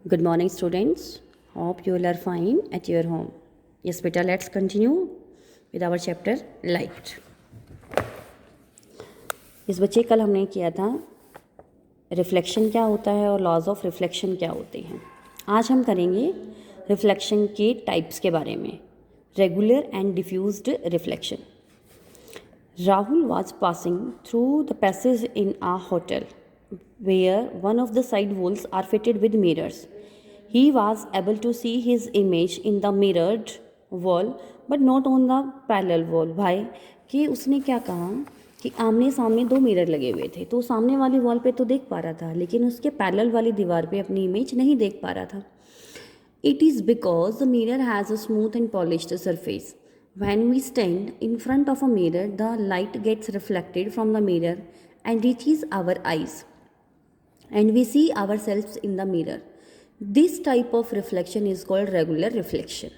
Good morning, students. Hope you all are fine at your home. Yes, beta, let's continue with our chapter light. इस बच्चे कल हमने किया था reflection क्या होता है और लॉज ऑफ रिफ्लेक्शन क्या होते हैं. आज हम करेंगे रिफ्लेक्शन के टाइप्स के बारे में. Regular and diffused reflection. Rahul was passing through the passage in a hotel where one of the side walls are fitted with mirrors. He was able to see his image in the mirrored wall but not on the parallel wall. भाई कि उसने क्या कहा कि आमने सामने दो mirror लगे हुए थे तो सामने वाली वॉल पे तो देख पा रहा था लेकिन उसके पैरेलल वाली दीवार पे अपनी इमेज नहीं देख पा रहा था. It is because the mirror has a smooth and polished surface. When we stand in front of a mirror, the light gets reflected from the mirror and reaches our eyes, and we see ourselves in the mirror. This type of reflection is called regular reflection.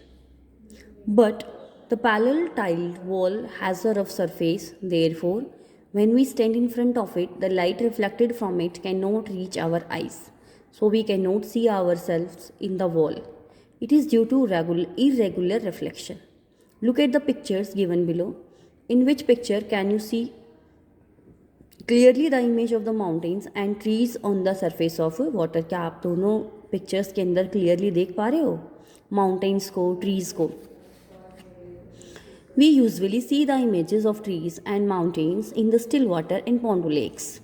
But the parallel tiled wall has a rough surface, therefore, when we stand in front of it, the light reflected from it cannot reach our eyes, so we cannot see ourselves in the wall. It is due to irregular reflection. Look at the pictures given below. In which picture can you see clearly the image of the mountains and trees on the surface of water? क्या आप दोनों pictures के अंदर clearly देख पा रहे हो mountains को, ट्रीज को? We usually see the images of trees and mountains in the still water and pond lakes.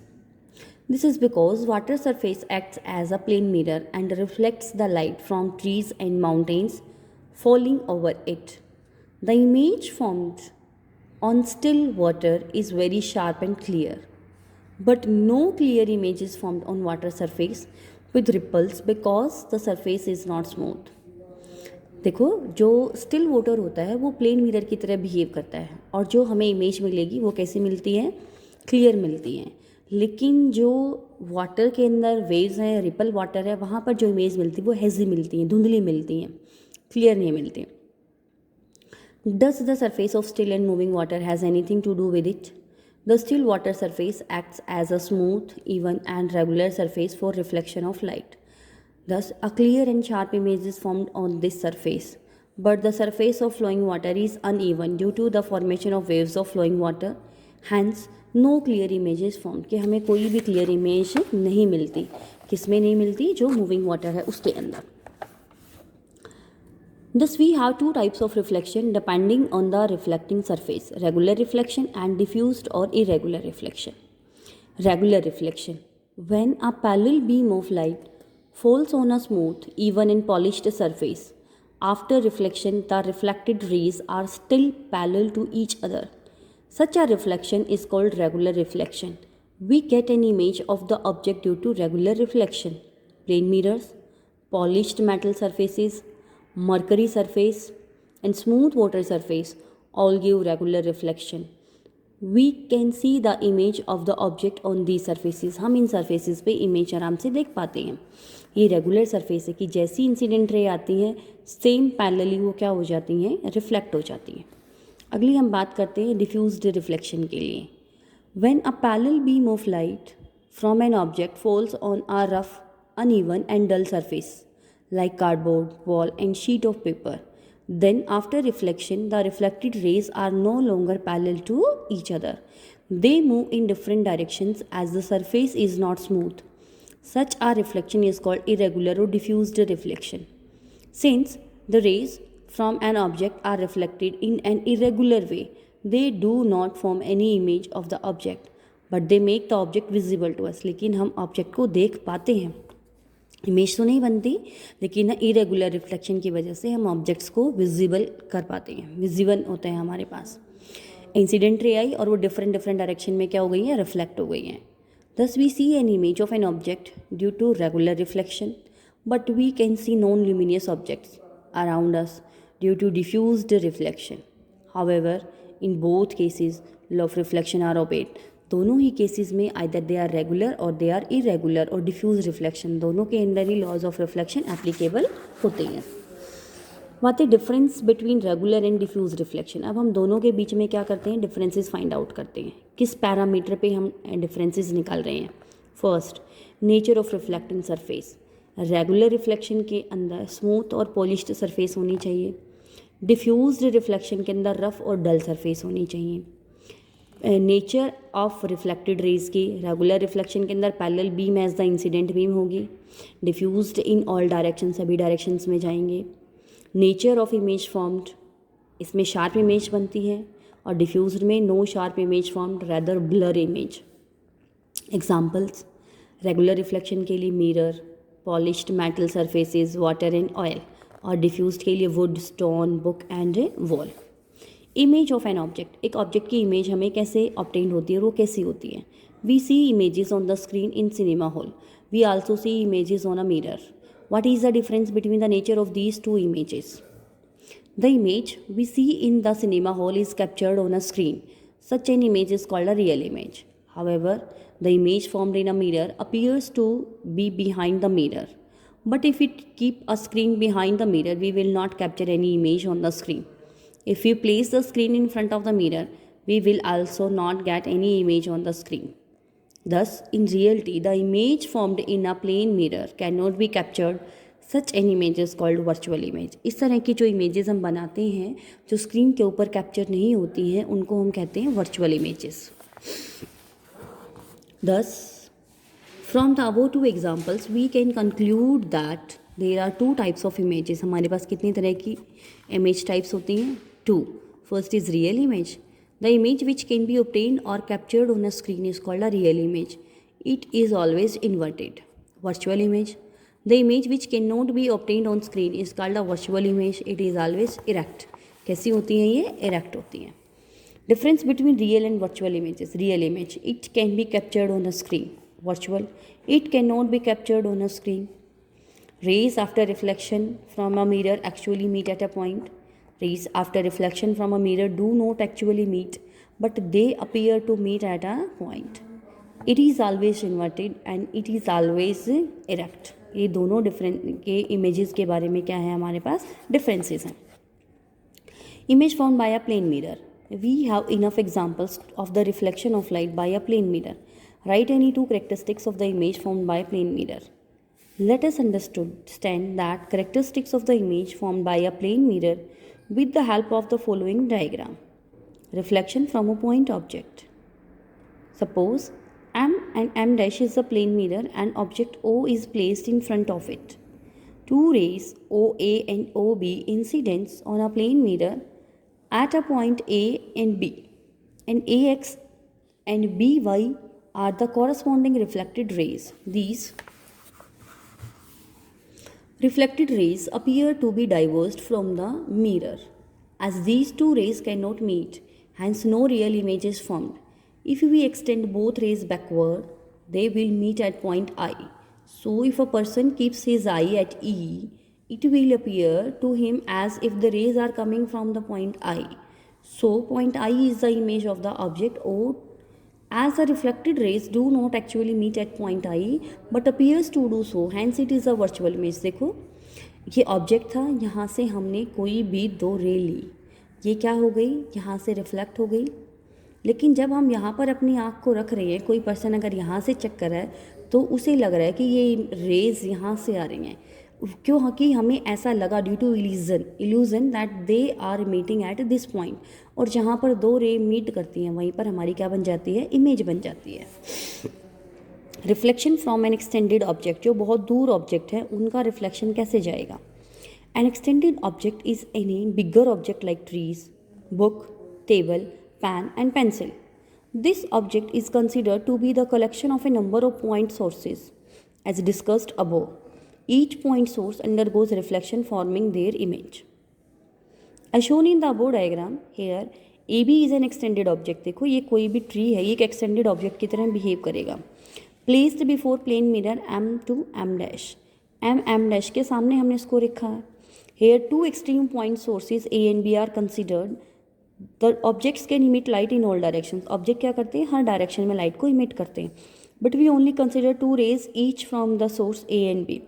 This is because water surface acts as a plane mirror and reflects the light from trees and mountains falling over it. The image formed on still water is very sharp and clear, but no clear image is formed on water surface with ripples because the surface is not smooth. देखो, जो still water होता है वो plane mirror की तरह behave करता है और जो हमें इमेज मिलेगी वो कैसी मिलती है? क्लियर मिलती है. लेकिन जो वाटर के अंदर वेव्स हैं, रिपल वाटर है, वहाँ पर जो इमेज मिलती है वो हेजी मिलती है, धुंधली मिलती है, क्लियर नहीं मिलती. Does the surface of still and moving water has anything to do with it? The still water surface acts as a smooth, even and regular surface for reflection of light. Thus, a clear and sharp image is formed on this surface. But the surface of flowing water is uneven due to the formation of waves of flowing water. Hence, no clear image is formed. कि हमें कोई भी clear image नहीं मिलती. किसमें नहीं मिलती? जो moving water है उसके अंदर. Thus, we have two types of reflection depending on the reflecting surface, regular reflection and diffused or irregular reflection. Regular reflection. When a parallel beam of light falls on a smooth, even and polished surface, after reflection, the reflected rays are still parallel to each other. Such a reflection is called regular reflection. We get an image of the object due to regular reflection. Plane mirrors, polished metal surfaces, mercury surface and smooth water surface all give regular reflection. We can see the image of the object on these surfaces. हम इन surfaces पे image आराम से देख पाते हैं. ये regular surface है कि जैसी इंसिडेंट रे आती हैं सेम पैरेलली वो क्या हो जाती हैं? रिफ्लेक्ट हो जाती हैं. अगली हम बात करते हैं डिफ्यूज्ड रिफ्लेक्शन के लिए. When a parallel beam of light from an object falls on a rough, uneven and dull surface like cardboard, wall and sheet of paper. Then after reflection, the reflected rays are no longer parallel to each other. They move in different directions as the surface is not smooth. Such a reflection is called irregular or diffused reflection. Since the rays from an object are reflected in an irregular way, they do not form any image of the object, but they make the object visible to us. लेकिन हम object को देख पाते हैं, image तो नहीं बनती लेकिन इरेगुलर रिफ्लेक्शन की वजह से हम ऑब्जेक्ट्स को विजिबल कर पाते हैं, विजिबल होते हैं हमारे पास. इंसिडेंट रे आई और वो डिफरेंट डायरेक्शन में क्या हो गई है? रिफ्लेक्ट हो गई हैं. Thus we see an image of an object due to regular reflection but we can see non luminous objects around us due to diffused reflection. However in both cases law of reflection are obeyed. दोनों ही cases में either they are regular और they are irregular और diffuse reflection दोनों के अंदर ही laws of reflection applicable होते हैं. बात है difference between regular and diffuse reflection. अब हम दोनों के बीच में क्या करते हैं? डिफरेंसेस फाइंड आउट करते हैं. किस पैरामीटर पे हम डिफरेंसेस निकाल रहे हैं? First, nature of reflecting surface. Regular reflection के अंदर स्मूथ और पॉलिश्ड सरफेस होनी चाहिए। डिफ्यूज्ड रिफ्लेक्शन के अंदर रफ और डल सरफेस होनी चाहिए। नेचर ऑफ रिफ्लेक्टेड रेज की, रेगुलर रिफ्लेक्शन के अंदर parallel beam as the incident beam होगी। डिफ्यूज्ड इन ऑल डायरेक्शन, सभी डायरेक्शंस में जाएंगे। नेचर ऑफ इमेज फॉर्म्ड, इसमें शार्प इमेज बनती है, और डिफ्यूज्ड में no sharp image formed, rather blur image. Examples regular reflection के लिए mirror, polished metal surfaces, water and oil, और डिफ्यूज्ड के लिए wood, stone, book and wall. Image of an object, एक ऑब्जेक्ट की इमेज हमें कैसे ऑब्टेन होती है और वो कैसी होती है? We see images on the screen in cinema hall, we also see images on a mirror. What is the difference between the nature of these two images? The image we see in the cinema hall is captured on a screen. Such an image is called a real image. However, the image formed in a mirror appears to be behind the mirror. But if we keep a screen behind the mirror, we will not capture any image on the screen. If we place the screen in front of the mirror, we will also not get any image on the screen. Thus, in reality, the image formed in a plane mirror cannot be captured. Such an image is called virtual image. इस तरह की जो images हम बनाते हैं जो screen के ऊपर कैप्चर नहीं होती हैं उनको हम कहते हैं virtual images. Thus, from the above two examples, we can conclude that there are two types of images. हमारे पास कितनी तरह की image types होती हैं? Two. First is real image. The image which can be obtained or captured on a screen is called a real image. It is always inverted. Virtual image. The image which cannot be obtained on screen is called a virtual image. It is always erect. कैसी होती हैं ये? Erect होती हैं. Difference between real and virtual images. Real image, it can be captured on a screen. Virtual, it cannot be captured on a screen. Rays after reflection from a mirror actually meet at a point. Rays after reflection from a mirror do not actually meet, but they appear to meet at a point. It is always inverted and it is always erect. ये दोनों different के images के बारे में क्या है हमारे पास differences हैं। Image formed by a plane mirror. We have enough examples of the reflection of light by a plane mirror. Write any two characteristics of the image formed by a plane mirror. Let us understand that characteristics of the image formed by a plane mirror with the help of the following diagram. Reflection from a point object. Suppose M and M dash is a plane mirror and object O is placed in front of it. Two rays OA and OB incidents on a plane mirror at a point A and B, and AX and BY are the corresponding reflected rays. These reflected rays appear to be diverged from the mirror. As these two rays cannot meet, hence no real image is formed. If we extend both rays backward, they will meet at point I. So if a person keeps his eye at E, it will appear to him as if the rays are coming from the point I. So point I is the image of the object O. As the reflected rays do not actually meet at point I but appears to do so, hence it is a virtual image. देखो ये object था, यहाँ से हमने कोई भी दो रे ली, ये क्या हो गई, यहाँ से रिफ्लेक्ट हो गई। लेकिन जब हम यहाँ पर अपनी आँख को रख रहे हैं, कोई पर्सन अगर यहाँ से चेक कर रहा है तो उसे लग रहा है कि ये रेज यहाँ से आ रही हैं, क्यों कि हमें ऐसा लगा due to illusion that they are meeting at this point. और जहाँ पर दो रे मीट करती हैं वहीं पर हमारी क्या बन जाती है, इमेज बन जाती है। Reflection from N extended object, जो बहुत दूर ऑब्जेक्ट है उनका रिफ्लेक्शन कैसे जाएगा। N extended object is any bigger object like trees, book, table, pen and pencil. This object is considered to be the collection of a number of point sources. As discussed above, each point source undergoes reflection forming their image. As shown in the above diagram, here AB is an extended object. देखो ये कोई भी tree है, ये एक extended object की तरह behave करेगा। Placed before plane mirror M to M dash. M dash के सामने हमने इसको रखा है। Here two extreme point sources A and B are considered. The objects can emit light in all directions. Object क्या करते हैं, हर डायरेक्शन में लाइट को इमिट करते हैं। But we only consider two rays each from the source A and B.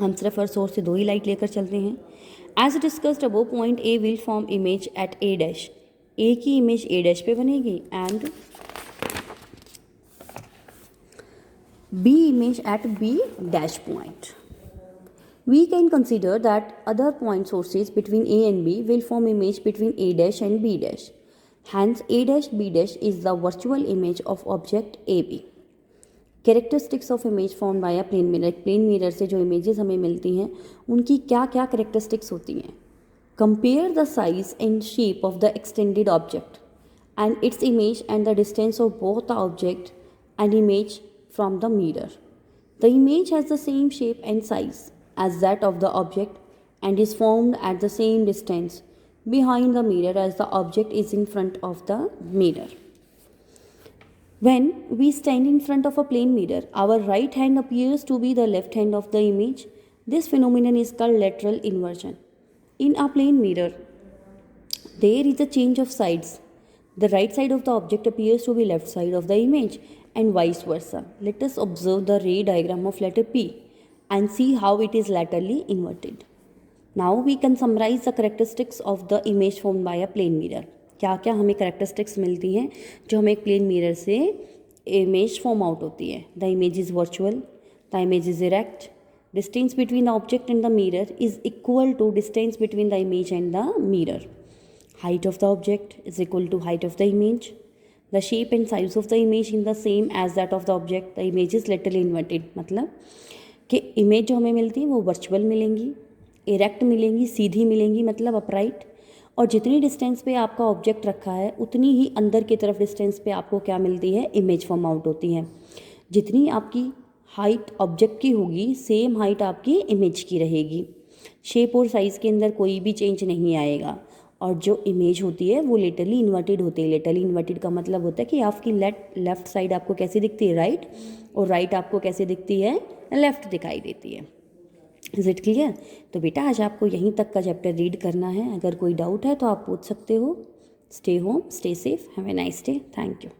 हम सिर्फ हर सोर्स से दो ही लाइट लेकर चलते हैं। As discussed above, point A will form image at A dash. A की इमेज ए डैश पे बनेगी and B image at B dash point. We can consider that other point sources between A and B will form image between A dash and B dash. Hence, A dash B dash is the virtual image of object AB. Characteristics of image form by a plane mirror. Plane mirror से जो images हमें मिलती हैं उनकी क्या क्या characteristics होती हैं. Compare the size and shape of the extended object and its image and the distance of both the object and image from the mirror. The image has the same shape and size as that of the object and is formed at the same distance behind the mirror as the object is in front of the mirror. When we stand in front of a plane mirror, our right hand appears to be the left hand of the image. This phenomenon is called lateral inversion. In a plane mirror, there is a change of sides. The right side of the object appears to be left side of the image and vice versa. Let us observe the ray diagram of letter P and see how it is laterally inverted. Now we can summarize the characteristics of the image formed by a plane mirror. क्या क्या हमें characteristics मिलती हैं जो हमें एक plane mirror से image form out होती है. The image is virtual, the image is erect, distance between the object and the mirror is equal to distance between the image and the mirror. Height of the object is equal to height of the image. The shape and size of the image is the same as that of the object. The image is laterally inverted. मतलब कि image जो हमें मिलती है वो virtual मिलेंगी, erect मिलेंगी, सीधी मिलेंगी मतलब अपराइट. और जितनी डिस्टेंस पे आपका ऑब्जेक्ट रखा है उतनी ही अंदर की तरफ डिस्टेंस पे आपको क्या मिलती है, इमेज फॉर्म आउट होती है. जितनी आपकी हाइट ऑब्जेक्ट की होगी सेम हाइट आपकी इमेज की रहेगी. शेप और साइज़ के अंदर कोई भी चेंज नहीं आएगा. और जो इमेज होती है वो लेटरली इन्वर्टेड होती है. लेटरली इन्वर्टेड का मतलब होता है कि आपकी लेफ्ट साइड आपको कैसी दिखती है, राइट, और राइट आपको कैसे दिखती है, लेफ़्ट दिखाई देती है. Is it clear? तो बेटा आज आपको यहीं तक का चैप्टर रीड करना है. अगर कोई डाउट है तो आप पूछ सकते हो. Stay home, stay safe, have a nice day. Thank you.